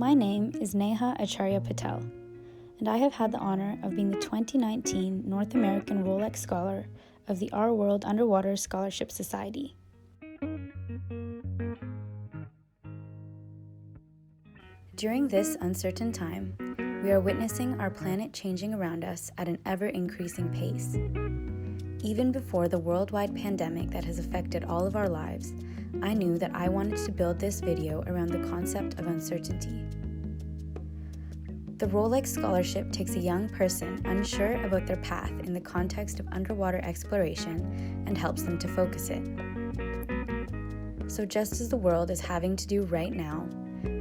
My name is Neha Acharya Patel, and I have had the honor of being the 2019 North American Rolex Scholar of the Our World Underwater Scholarship Society. During this uncertain time, we are witnessing our planet changing around us at an ever-increasing pace. Even before the worldwide pandemic that has affected all of our lives, I knew that I wanted to build this video around the concept of uncertainty. The Rolex Scholarship takes a young person unsure about their path in the context of underwater exploration and helps them to focus it. So just as the world is having to do right now,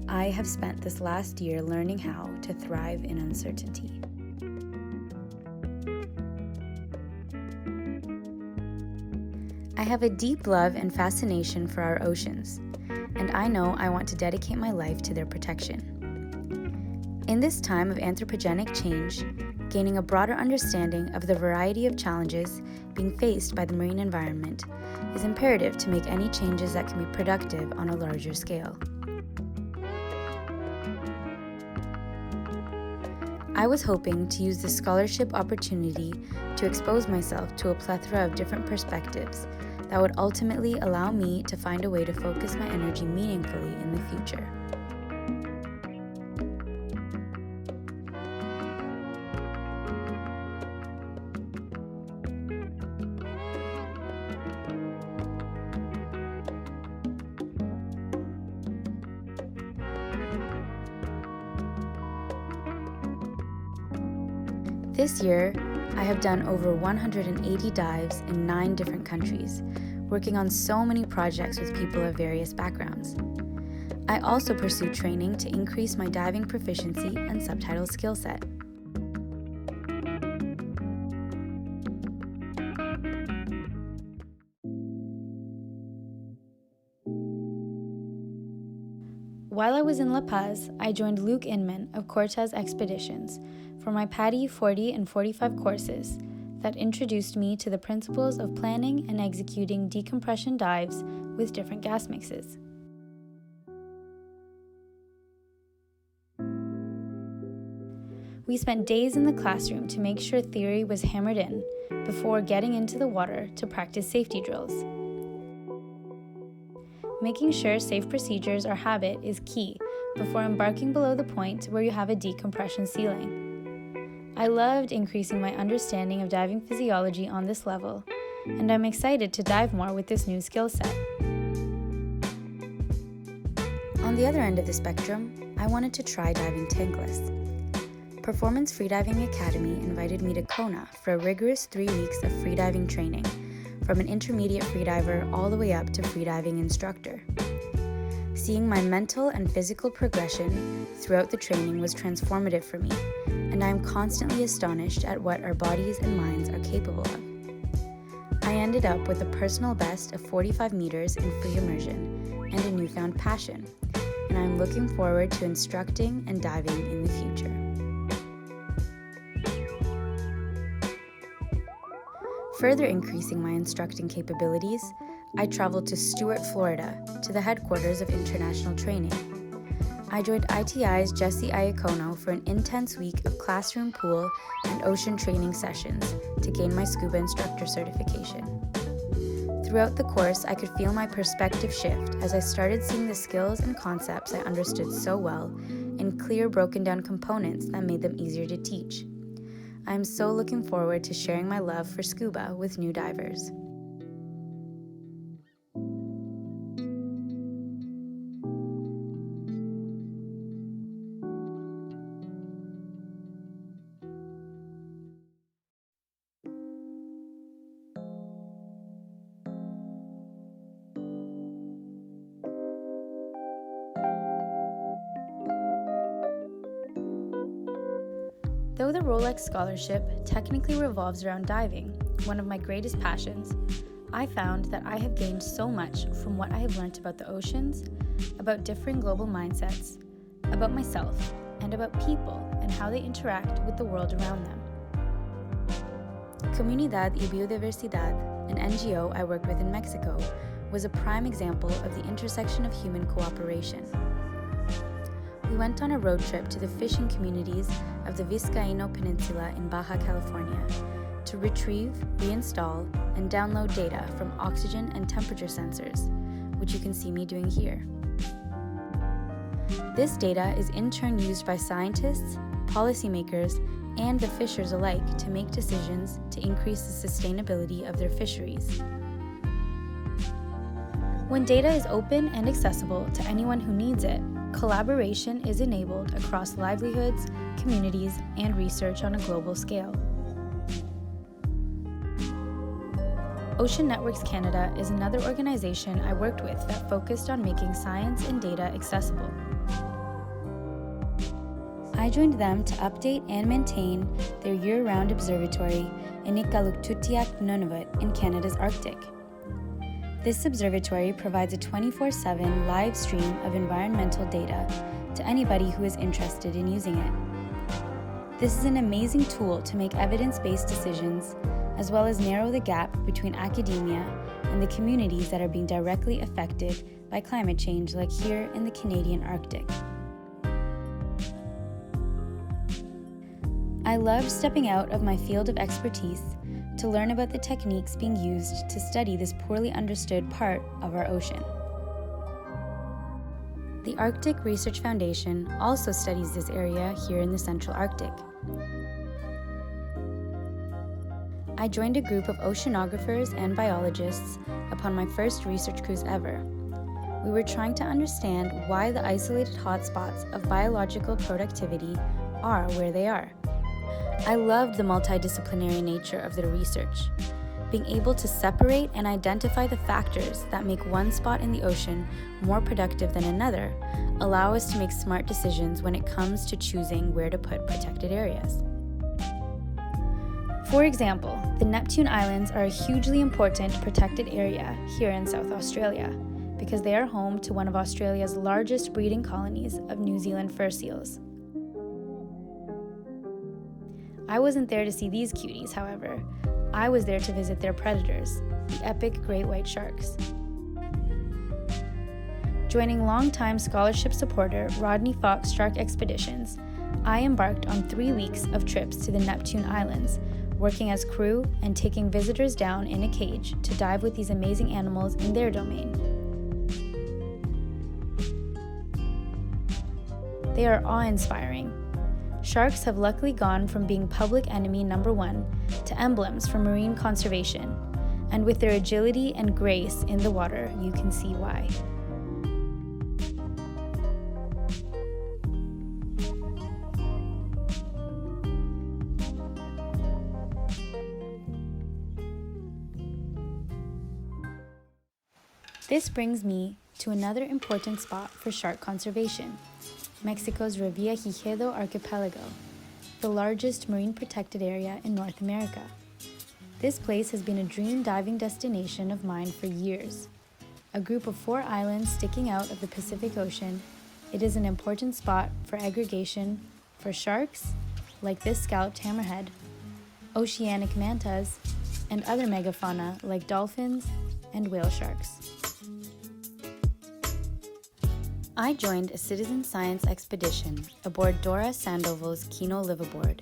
I have spent this last year learning how to thrive in uncertainty. I have a deep love and fascination for our oceans, and I know I want to dedicate my life to their protection. In this time of anthropogenic change, gaining a broader understanding of the variety of challenges being faced by the marine environment is imperative to make any changes that can be productive on a larger scale. I was hoping to use this scholarship opportunity to expose myself to a plethora of different perspectives that would ultimately allow me to find a way to focus my energy meaningfully in the future. This year, I have done over 180 dives in 9 different countries, working on so many projects with people of various backgrounds. I also pursue training to increase my diving proficiency and subtitle skill set. While I was in La Paz, I joined Luke Inman of Cortez Expeditions for my PADI 40 and 45 courses that introduced me to the principles of planning and executing decompression dives with different gas mixes. We spent days in the classroom to make sure theory was hammered in before getting into the water to practice safety drills. Making sure safe procedures are habit is key before embarking below the point where you have a decompression ceiling. I loved increasing my understanding of diving physiology on this level, and I'm excited to dive more with this new skill set. On the other end of the spectrum, I wanted to try diving tankless. Performance Freediving Academy invited me to Kona for a rigorous 3 weeks of freediving training, from an intermediate freediver all the way up to freediving instructor. Seeing my mental and physical progression throughout the training was transformative for me, and I am constantly astonished at what our bodies and minds are capable of. I ended up with a personal best of 45 meters in free immersion and a newfound passion, and I'm looking forward to instructing and diving in the future. Further increasing my instructing capabilities, I traveled to Stuart, Florida, to the headquarters of international training. I joined ITI's Jesse Iacono for an intense week of classroom, pool, and ocean training sessions to gain my scuba instructor certification. Throughout the course, I could feel my perspective shift as I started seeing the skills and concepts I understood so well in clear, broken down components that made them easier to teach. I am so looking forward to sharing my love for scuba with new divers. Though the Rolex Scholarship technically revolves around diving, one of my greatest passions, I found that I have gained so much from what I have learned about the oceans, about different global mindsets, about myself, and about people and how they interact with the world around them. Comunidad y Biodiversidad, an NGO I worked with in Mexico, was a prime example of the intersection of human cooperation. we went on a road trip to the fishing communities of the Vizcaíno Peninsula in Baja California to retrieve, reinstall, and download data from oxygen and temperature sensors, which you can see me doing here. This data is in turn used by scientists, policymakers, and the fishers alike to make decisions to increase the sustainability of their fisheries. When data is open and accessible to anyone who needs it, collaboration is enabled across livelihoods, communities, and research on a global scale. Ocean Networks Canada is another organization I worked with that focused on making science and data accessible. I joined them to update and maintain their year-round observatory in Iqaluqtutiaq, Nunavut in Canada's Arctic. This observatory provides a 24/7 live stream of environmental data to anybody who is interested in using it. This is an amazing tool to make evidence-based decisions, as well as narrow the gap between academia and the communities that are being directly affected by climate change, like here in the Canadian Arctic. I loved stepping out of my field of expertise to learn about the techniques being used to study this poorly understood part of our ocean. The Arctic Research Foundation also studies this area here in the Central Arctic. I joined a group of oceanographers and biologists upon my first research cruise ever. We were trying to understand why the isolated hotspots of biological productivity are where they are. I loved the multidisciplinary nature of their research. Being able to separate and identify the factors that make one spot in the ocean more productive than another allow us to make smart decisions when it comes to choosing where to put protected areas. For example, the Neptune Islands are a hugely important protected area here in South Australia because they are home to one of Australia's largest breeding colonies of New Zealand fur seals. I wasn't there to see these cuties, however. I was there to visit their predators, the epic great white sharks. Joining longtime scholarship supporter Rodney Fox Shark Expeditions, I embarked on 3 weeks of trips to the Neptune Islands, working as crew and taking visitors down in a cage to dive with these amazing animals in their domain. They are awe-inspiring. Sharks have luckily gone from being public enemy number one to emblems for marine conservation, and with their agility and grace in the water, you can see why. This brings me to another important spot for shark conservation, Mexico's Revillagigedo Archipelago, the largest marine protected area in North America. This place has been a dream diving destination of mine for years. A group of 4 islands sticking out of the Pacific Ocean, it is an important spot for aggregation for sharks, like this scalloped hammerhead, oceanic mantas, and other megafauna like dolphins and whale sharks. I joined a citizen science expedition aboard Dora Sandoval's Kino liveaboard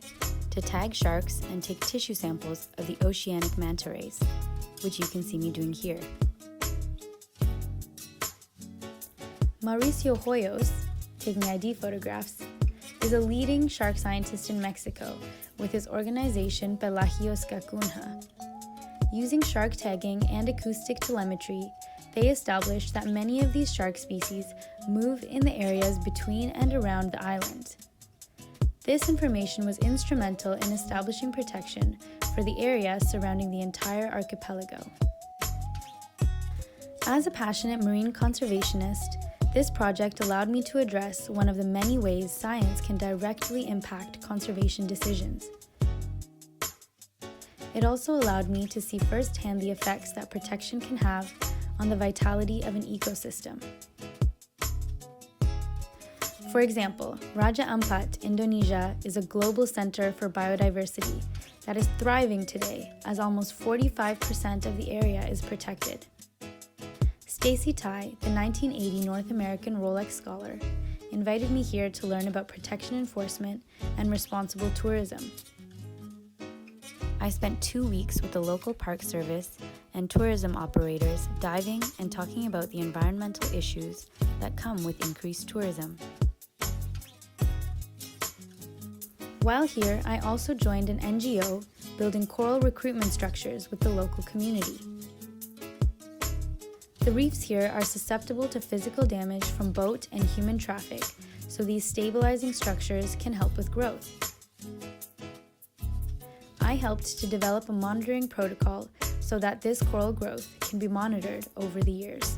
to tag sharks and take tissue samples of the oceanic manta rays, which you can see me doing here. Mauricio Hoyos, taking ID photographs, is a leading shark scientist in Mexico with his organization Pelagios Cacunha. Using shark tagging and acoustic telemetry, they established that many of these shark species move in the areas between and around the island. This information was instrumental in establishing protection for the area surrounding the entire archipelago. As a passionate marine conservationist, this project allowed me to address one of the many ways science can directly impact conservation decisions. It also allowed me to see firsthand the effects that protection can have on the vitality of an ecosystem. For example, Raja Ampat, Indonesia, is a global center for biodiversity that is thriving today as almost 45% of the area is protected. Stacy Tai, the 1980 North American Rolex scholar, invited me here to learn about protection enforcement and responsible tourism. I spent 2 weeks with the local park service and tourism operators diving and talking about the environmental issues that come with increased tourism. While here, I also joined an NGO building coral recruitment structures with the local community. The reefs here are susceptible to physical damage from boat and human traffic, so these stabilizing structures can help with growth. I helped to develop a monitoring protocol so that this coral growth can be monitored over the years.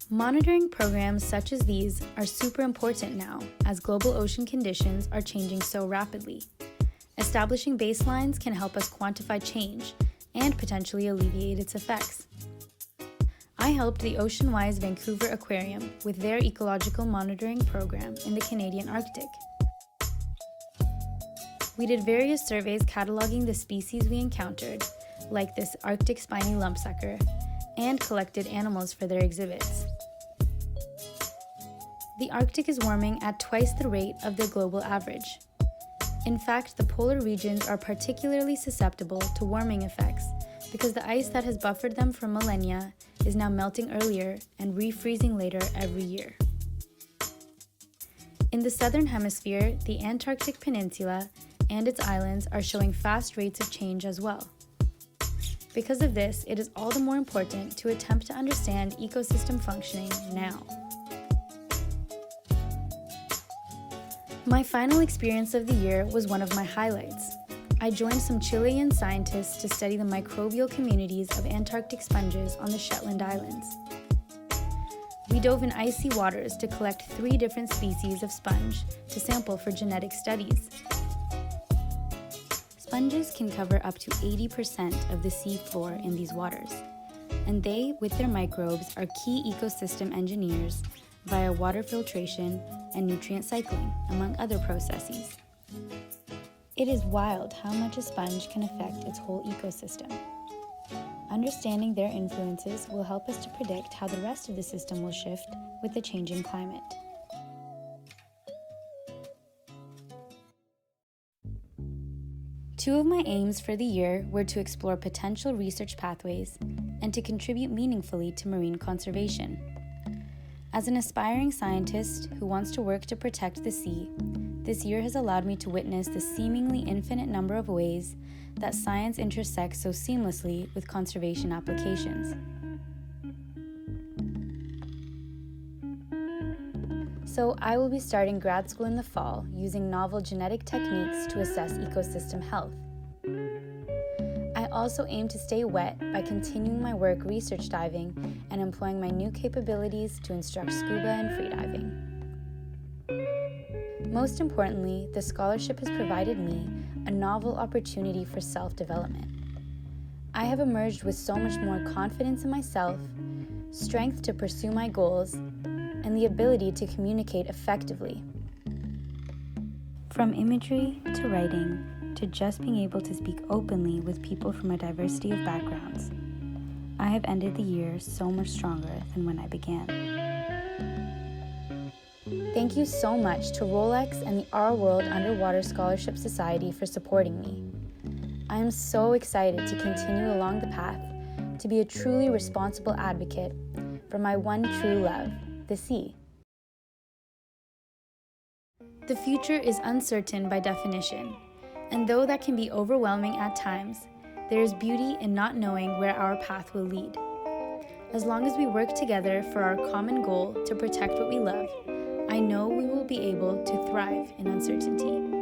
Monitoring programs such as these are super important now, as global ocean conditions are changing so rapidly. Establishing baselines can help us quantify change and potentially alleviate its effects. I helped the Oceanwise Vancouver Aquarium with their ecological monitoring program in the Canadian Arctic. We did various surveys cataloging the species we encountered, like this Arctic spiny lumpsucker, and collected animals for their exhibits. The Arctic is warming at twice the rate of the global average. In fact, the polar regions are particularly susceptible to warming effects because the ice that has buffered them for millennia is now melting earlier and refreezing later every year. In the southern hemisphere, the Antarctic Peninsula and its islands are showing fast rates of change as well. Because of this, it is all the more important to attempt to understand ecosystem functioning now. My final experience of the year was one of my highlights. I joined some Chilean scientists to study the microbial communities of Antarctic sponges on the Shetland Islands. We dove in icy waters to collect 3 different species of sponge to sample for genetic studies. Sponges can cover up to 80% of the sea floor in these waters, and they, with their microbes, are key ecosystem engineers via water filtration and nutrient cycling, among other processes. It is wild how much a sponge can affect its whole ecosystem. Understanding their influences will help us to predict how the rest of the system will shift with the changing climate. Two of my aims for the year were to explore potential research pathways and to contribute meaningfully to marine conservation. As an aspiring scientist who wants to work to protect the sea, this year has allowed me to witness the seemingly infinite number of ways that science intersects so seamlessly with conservation applications. So I will be starting grad school in the fall using novel genetic techniques to assess ecosystem health. I also aim to stay wet by continuing my work research diving and employing my new capabilities to instruct scuba and freediving. Most importantly, the scholarship has provided me a novel opportunity for self-development. I have emerged with so much more confidence in myself, strength to pursue my goals, and the ability to communicate effectively. From imagery to writing to just being able to speak openly with people from a diversity of backgrounds, I have ended the year so much stronger than when I began. Thank you so much to Rolex and the Our World Underwater Scholarship Society for supporting me. I am so excited to continue along the path to be a truly responsible advocate for my one true love, the sea. The future is uncertain by definition, and though that can be overwhelming at times, there is beauty in not knowing where our path will lead. As long as we work together for our common goal to protect what we love, I know we will be able to thrive in uncertainty.